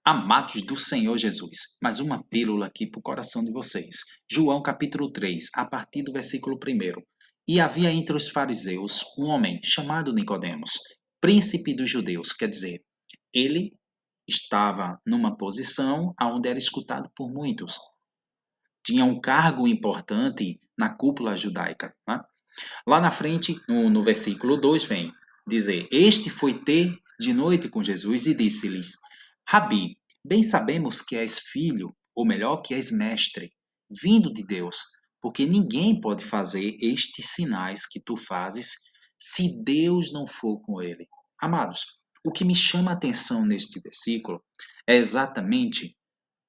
Amados do Senhor Jesus, mais uma pílula aqui para o coração de vocês. João capítulo 3, a partir do versículo 1. E havia entre os fariseus um homem chamado Nicodemos, príncipe dos judeus, quer dizer, ele estava numa posição onde era escutado por muitos. Tinha um cargo importante na cúpula judaica. Né? Lá na frente, no versículo 2, vem dizer: Este foi ter de noite com Jesus e disse-lhes: Rabi, bem sabemos que és filho, ou melhor, que és mestre, vindo de Deus, porque ninguém pode fazer estes sinais que tu fazes se Deus não for com ele. Amados, o que me chama a atenção neste versículo é exatamente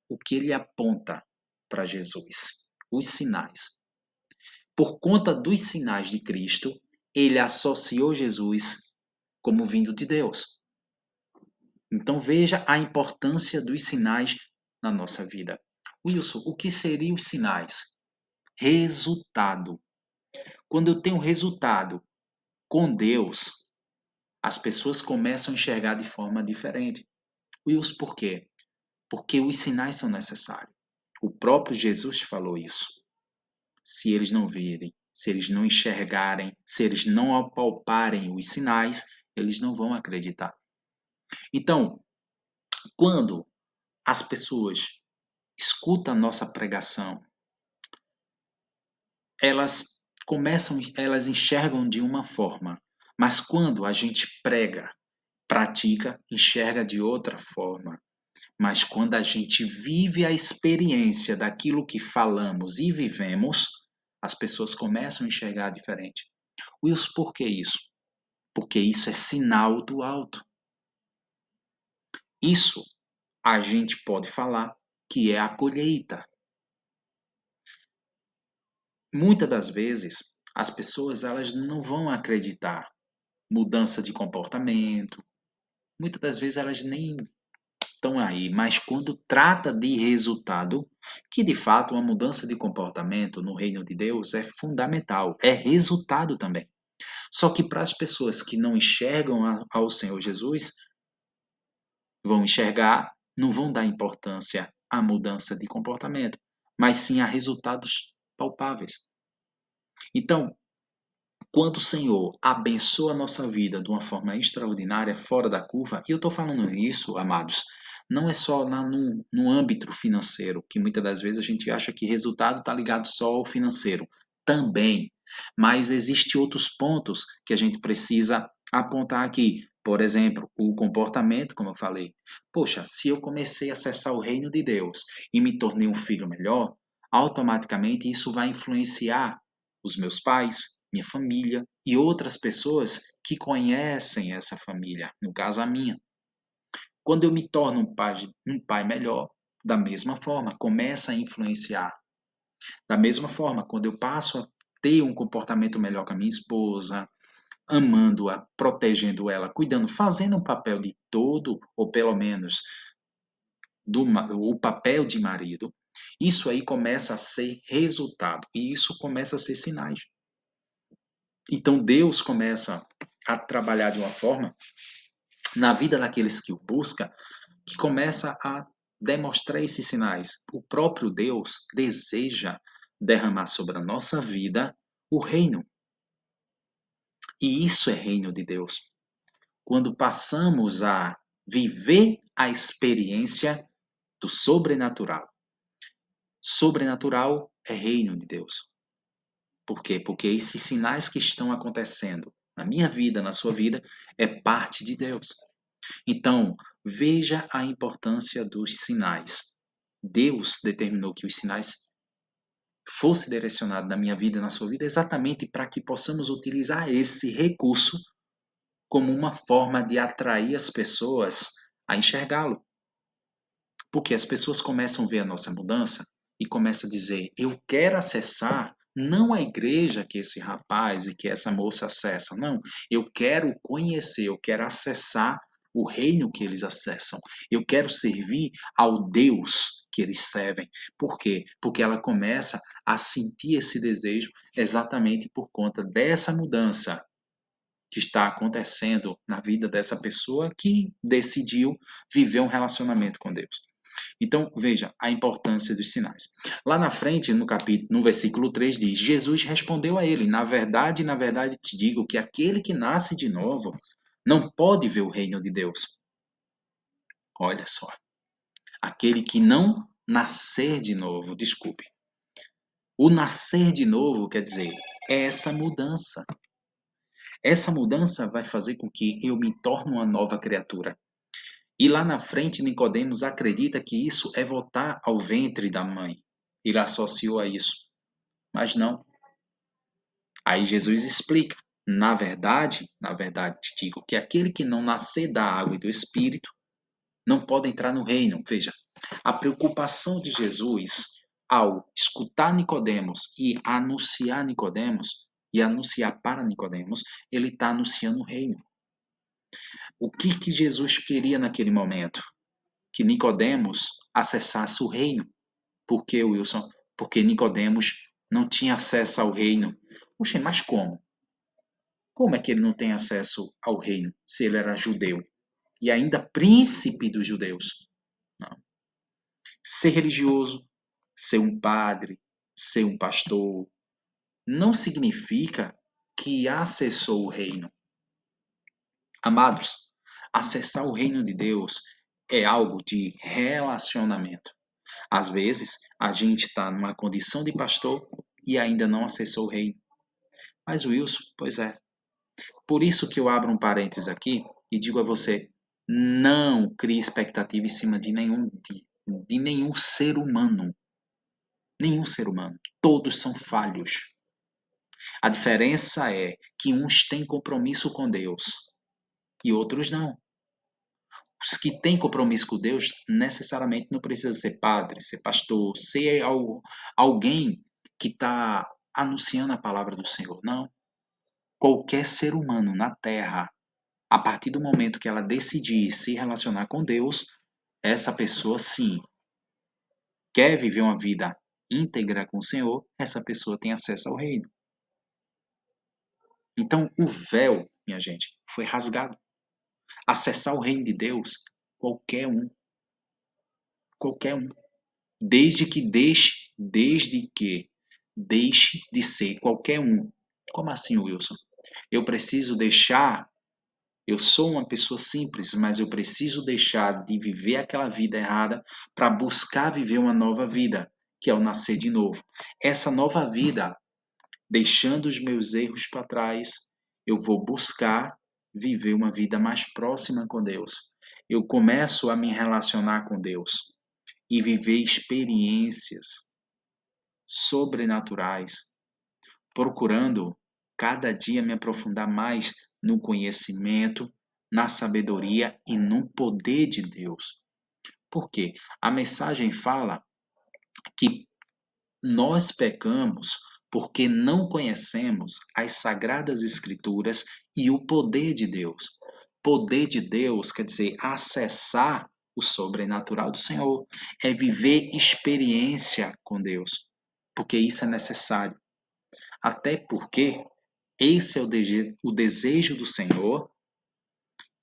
o que ele aponta para Jesus, os sinais. Por conta dos sinais de Cristo, ele associou Jesus como vindo de Deus. Então veja a importância dos sinais na nossa vida. Wilson, o que seriam os sinais? Resultado. Quando eu tenho resultado com Deus, as pessoas começam a enxergar de forma diferente. Wilson, por quê? Porque os sinais são necessários. O próprio Jesus falou isso. Se eles não virem, se eles não enxergarem, se eles não apalparem os sinais, eles não vão acreditar. Então, quando as pessoas escutam a nossa pregação, elas enxergam de uma forma, mas quando a gente prega, pratica, enxerga de outra forma. Mas quando a gente vive a experiência daquilo que falamos e vivemos, as pessoas começam a enxergar diferente. Wilson, por que isso? Porque isso é sinal do alto. Isso a gente pode falar que é a colheita. Muitas das vezes, as pessoas elas não vão acreditar mudança de comportamento. Muitas das vezes elas nem estão aí, mas quando trata de resultado, que de fato uma mudança de comportamento no reino de Deus é fundamental, é resultado também. Só que para as pessoas que não enxergam ao Senhor Jesus, vão enxergar, não vão dar importância à mudança de comportamento, mas sim a resultados palpáveis. Então, quando o Senhor abençoa a nossa vida de uma forma extraordinária, fora da curva, e eu estou falando isso, amados, não é só no âmbito financeiro, que muitas das vezes a gente acha que resultado está ligado só ao financeiro. Também. Mas existem outros pontos que a gente precisa apontar aqui. Por exemplo, o comportamento, como eu falei. Poxa, se eu comecei a acessar o reino de Deus e me tornei um filho melhor, automaticamente isso vai influenciar os meus pais, minha família e outras pessoas que conhecem essa família, no caso a minha. Quando eu me torno um pai melhor, da mesma forma, começa a influenciar. Da mesma forma, quando eu passo a ter um comportamento melhor com a minha esposa, amando-a, protegendo ela, cuidando, fazendo um papel de todo, ou pelo menos o papel de marido, isso aí começa a ser resultado, e isso começa a ser sinais. Então Deus começa a trabalhar de uma forma na vida daqueles que o buscam, que começa a demonstrar esses sinais. O próprio Deus deseja derramar sobre a nossa vida o reino. E isso é reino de Deus. Quando passamos a viver a experiência do sobrenatural. Sobrenatural é reino de Deus. Por quê? Porque esses sinais que estão acontecendo na minha vida, na sua vida, é parte de Deus. Então, veja a importância dos sinais. Deus determinou que os sinais fossem direcionados na minha vida, na sua vida, exatamente para que possamos utilizar esse recurso como uma forma de atrair as pessoas a enxergá-lo. Porque as pessoas começam a ver a nossa mudança e começam a dizer: eu quero acessar não a igreja que esse rapaz e que essa moça acessam, não. Eu quero conhecer, eu quero acessar o reino que eles acessam. Eu quero servir ao Deus que eles servem. Por quê? Porque ela começa a sentir esse desejo exatamente por conta dessa mudança que está acontecendo na vida dessa pessoa que decidiu viver um relacionamento com Deus. Então, veja a importância dos sinais. Lá na frente, no versículo 3 diz: Jesus respondeu a ele: na verdade te digo que aquele que nasce de novo não pode ver o reino de Deus. Olha só. Aquele que não nascer de novo, desculpe. O nascer de novo quer dizer, é essa mudança. Essa mudança vai fazer com que eu me torne uma nova criatura. E lá na frente, Nicodemos acredita que isso é voltar ao ventre da mãe. Ele associou a isso. Mas não. Aí Jesus explica. Na verdade, te digo que aquele que não nascer da água e do Espírito não pode entrar no reino. Veja, a preocupação de Jesus ao escutar Nicodemos e anunciar Nicodemos e anunciar para Nicodemos, ele está anunciando o reino. O que Jesus queria naquele momento? Que Nicodemos acessasse o reino. Por que, Wilson? Porque Nicodemos não tinha acesso ao reino. Poxa, mas como? Como é que ele não tem acesso ao reino se ele era judeu e ainda príncipe dos judeus? Não. Ser religioso, ser um padre, ser um pastor, não significa que acessou o reino. Amados, acessar o reino de Deus é algo de relacionamento. Às vezes, a gente está numa condição de pastor e ainda não acessou o reino. Mas Wilson, pois é. Por isso que eu abro um parênteses aqui e digo a você, não crie expectativa em cima de nenhum ser humano. Nenhum ser humano. Todos são falhos. A diferença é que uns têm compromisso com Deus e outros não. Os que têm compromisso com Deus necessariamente não precisa ser padre, ser pastor, ser alguém que está anunciando a palavra do Senhor. Não. Qualquer ser humano na Terra, a partir do momento que ela decidir se relacionar com Deus, essa pessoa sim quer viver uma vida íntegra com o Senhor, essa pessoa tem acesso ao reino. Então, o véu, minha gente, foi rasgado. Acessar o reino de Deus, qualquer um, qualquer um, desde que deixe de ser qualquer um. Como assim, Wilson? Eu preciso deixar, eu sou uma pessoa simples, mas eu preciso deixar de viver aquela vida errada para buscar viver uma nova vida, que é o nascer de novo. Essa nova vida, deixando os meus erros para trás, eu vou buscar viver uma vida mais próxima com Deus. Eu começo a me relacionar com Deus e viver experiências sobrenaturais, procurando cada dia me aprofundar mais no conhecimento, na sabedoria e no poder de Deus. Por quê? A mensagem fala que nós pecamos porque não conhecemos as sagradas escrituras e o poder de Deus. Poder de Deus quer dizer acessar o sobrenatural do Senhor, é viver experiência com Deus, porque isso é necessário. Até porque esse é o desejo do Senhor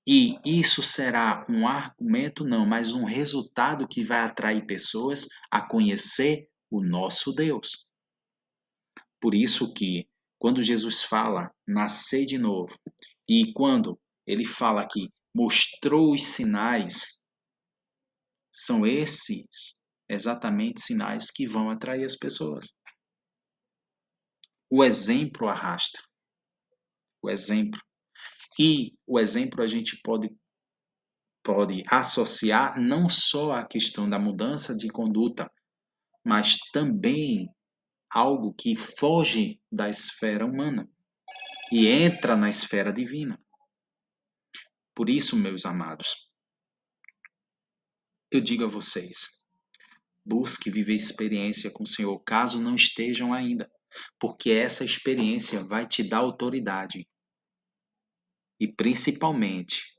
e isso será um argumento, não, mas um resultado que vai atrair pessoas a conhecer o nosso Deus. Por isso que quando Jesus fala nascer de novo e quando ele fala que mostrou os sinais, são esses exatamente sinais que vão atrair as pessoas. O exemplo arrasta. O exemplo. E o exemplo a gente pode associar não só à questão da mudança de conduta, mas também algo que foge da esfera humana e entra na esfera divina. Por isso, meus amados, eu digo a vocês, busque viver experiência com o Senhor, caso não estejam ainda, porque essa experiência vai te dar autoridade e, principalmente,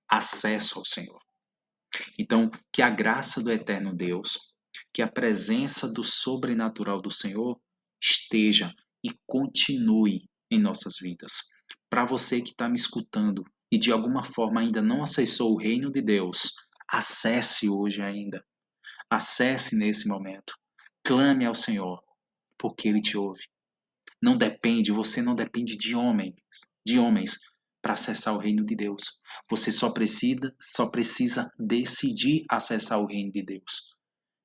acesso ao Senhor. Então, que a graça do eterno Deus, que a presença do sobrenatural do Senhor esteja e continue em nossas vidas. para você que está me escutando e de alguma forma ainda não acessou o reino de Deus, acesse hoje ainda. Acesse nesse momento. Clame ao Senhor, porque Ele te ouve. Não depende, você não depende de homens para acessar o reino de Deus. Você só precisa decidir acessar o reino de Deus.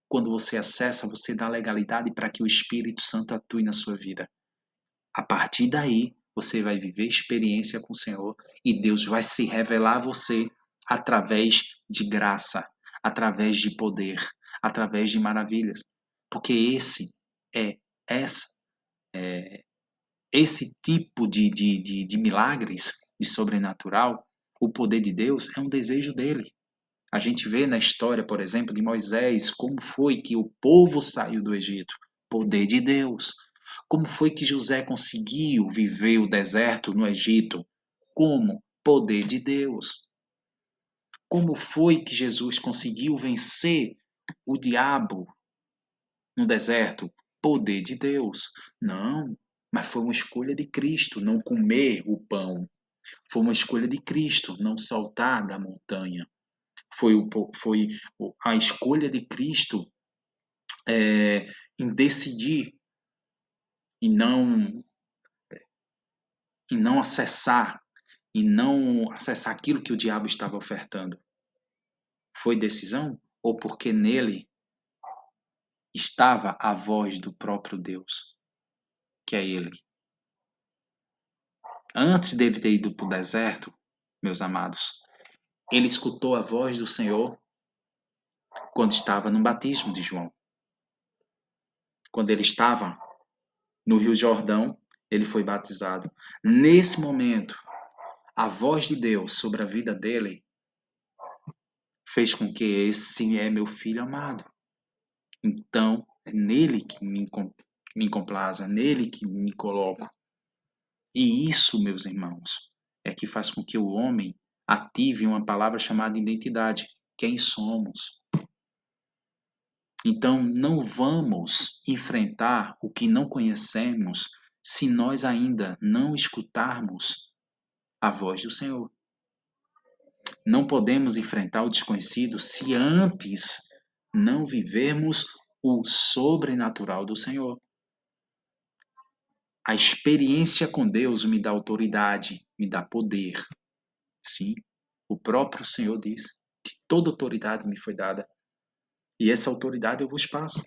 Quando você acessa, você dá legalidade para que o Espírito Santo atue na sua vida. A partir daí, você vai viver experiência com o Senhor e Deus vai se revelar a você através de graça, através de poder, através de maravilhas. Porque é essa esse tipo de milagres, de sobrenatural, o poder de Deus é um desejo dele. A gente vê na história, por exemplo, de Moisés, como foi que o povo saiu do Egito. Poder de Deus. Como foi que José conseguiu viver o deserto no Egito? Como? Poder de Deus. Como foi que Jesus conseguiu vencer o diabo no deserto? Poder de Deus. Não, mas foi uma escolha de Cristo não comer o pão. Foi uma escolha de Cristo não saltar da montanha. Foi a escolha de Cristo em decidir e não, e não acessar e não acessar aquilo que o diabo estava ofertando. Foi decisão ou porque nele estava a voz do próprio Deus, que é ele. Antes dele ter ido para o deserto, meus amados, ele escutou a voz do Senhor quando estava no batismo de João. Quando ele estava no Rio Jordão, ele foi batizado. Nesse momento, a voz de Deus sobre a vida dele fez com que esse é meu filho amado. Então, é nele que me complaza, é nele que me coloco. E isso, meus irmãos, é que faz com que o homem ative uma palavra chamada identidade. Quem somos? Então, não vamos enfrentar o que não conhecemos se nós ainda não escutarmos a voz do Senhor. Não podemos enfrentar o desconhecido se antes não vivermos o sobrenatural do Senhor. A experiência com Deus me dá autoridade, me dá poder. Sim, o próprio Senhor diz que toda autoridade me foi dada. E essa autoridade eu vos passo.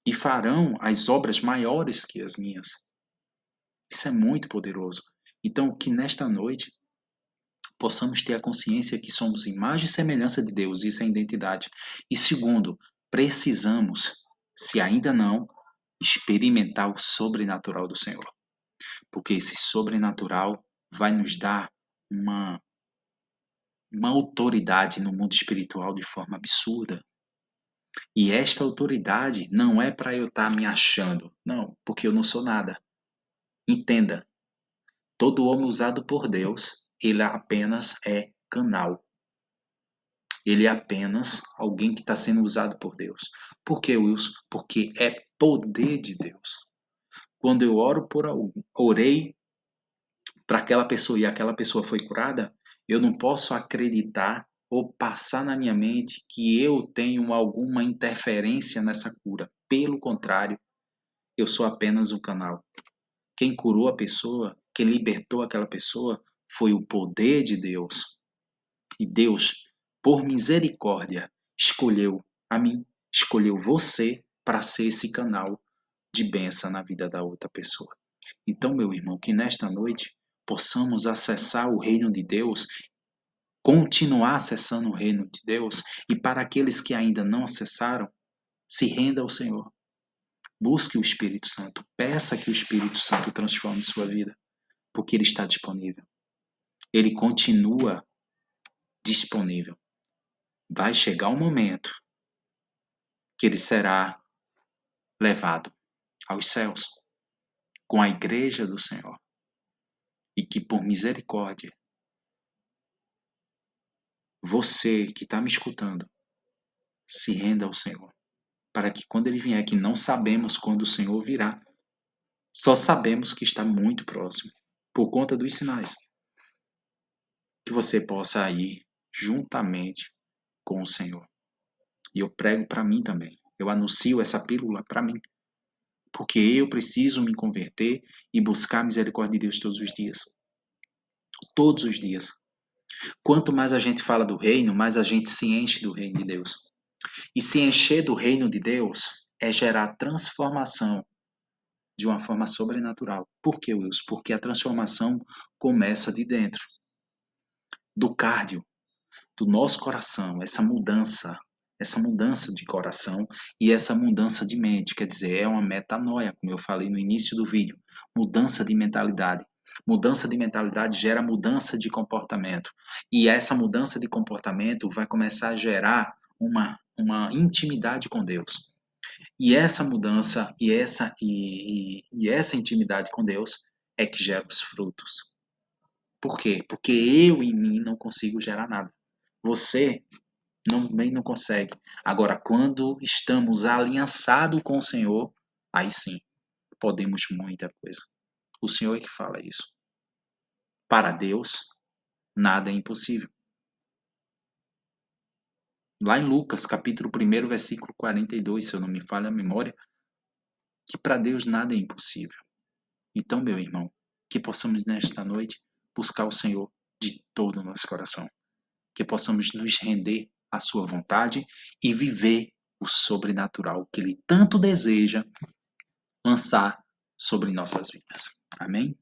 E farão as obras maiores que as minhas. Isso é muito poderoso. Então, que nesta noite possamos ter a consciência que somos imagem e semelhança de Deus, isso é identidade. E segundo, precisamos, se ainda não, experimentar o sobrenatural do Senhor. Porque esse sobrenatural vai nos dar uma, uma autoridade no mundo espiritual de forma absurda. E esta autoridade não é para eu estar me achando, não, porque eu não sou nada. Entenda, todo homem usado por Deus, ele apenas é canal. Ele é apenas alguém que está sendo usado por Deus. Por que, Wilson? Porque é poder de Deus. Quando eu oro por alguém, orei para aquela pessoa e aquela pessoa foi curada, eu não posso acreditar ou passar na minha mente que eu tenho alguma interferência nessa cura. Pelo contrário, eu sou apenas um canal. Quem curou a pessoa, quem libertou aquela pessoa, foi o poder de Deus. E Deus, por misericórdia, escolheu a mim, escolheu você para ser esse canal de bênção na vida da outra pessoa. Então, meu irmão, que nesta noite possamos acessar o reino de Deus, continuar acessando o reino de Deus, e para aqueles que ainda não acessaram, se renda ao Senhor. Busque o Espírito Santo, peça que o Espírito Santo transforme sua vida, porque ele está disponível. Ele continua disponível. Vai chegar um momento que ele será levado aos céus com a igreja do Senhor. E que por misericórdia, você que está me escutando, se renda ao Senhor. Para que quando ele vier, que não sabemos quando o Senhor virá, só sabemos que está muito próximo. por conta dos sinais. Que você possa ir juntamente com o Senhor. E eu prego para mim também. Eu anuncio essa pílula para mim. Porque eu preciso me converter e buscar a misericórdia de Deus todos os dias. Todos os dias. Quanto mais a gente fala do reino, mais a gente se enche do reino de Deus. E se encher do reino de Deus é gerar transformação de uma forma sobrenatural. Por que, Wilson? Porque a transformação começa de dentro, do cardio, do nosso coração, essa mudança de coração e essa mudança de mente, quer dizer, é uma metanoia, como eu falei no início do vídeo, mudança de mentalidade. Mudança de mentalidade gera mudança de comportamento. E essa mudança de comportamento vai começar a gerar uma intimidade com Deus. E essa mudança e essa intimidade com Deus é que gera os frutos. Por quê? Porque eu em mim não consigo gerar nada. Você também não consegue. Agora, quando estamos aliançados com o Senhor, aí sim, podemos muita coisa. O Senhor é que fala isso. Para Deus, nada é impossível. Lá em Lucas, capítulo 1, versículo 42, se eu não me falha a memória, que para Deus nada é impossível. Então, meu irmão, que possamos nesta noite buscar o Senhor de todo o nosso coração. Que possamos nos render à sua vontade e viver o sobrenatural que Ele tanto deseja lançar sobre nossas vidas. Amém?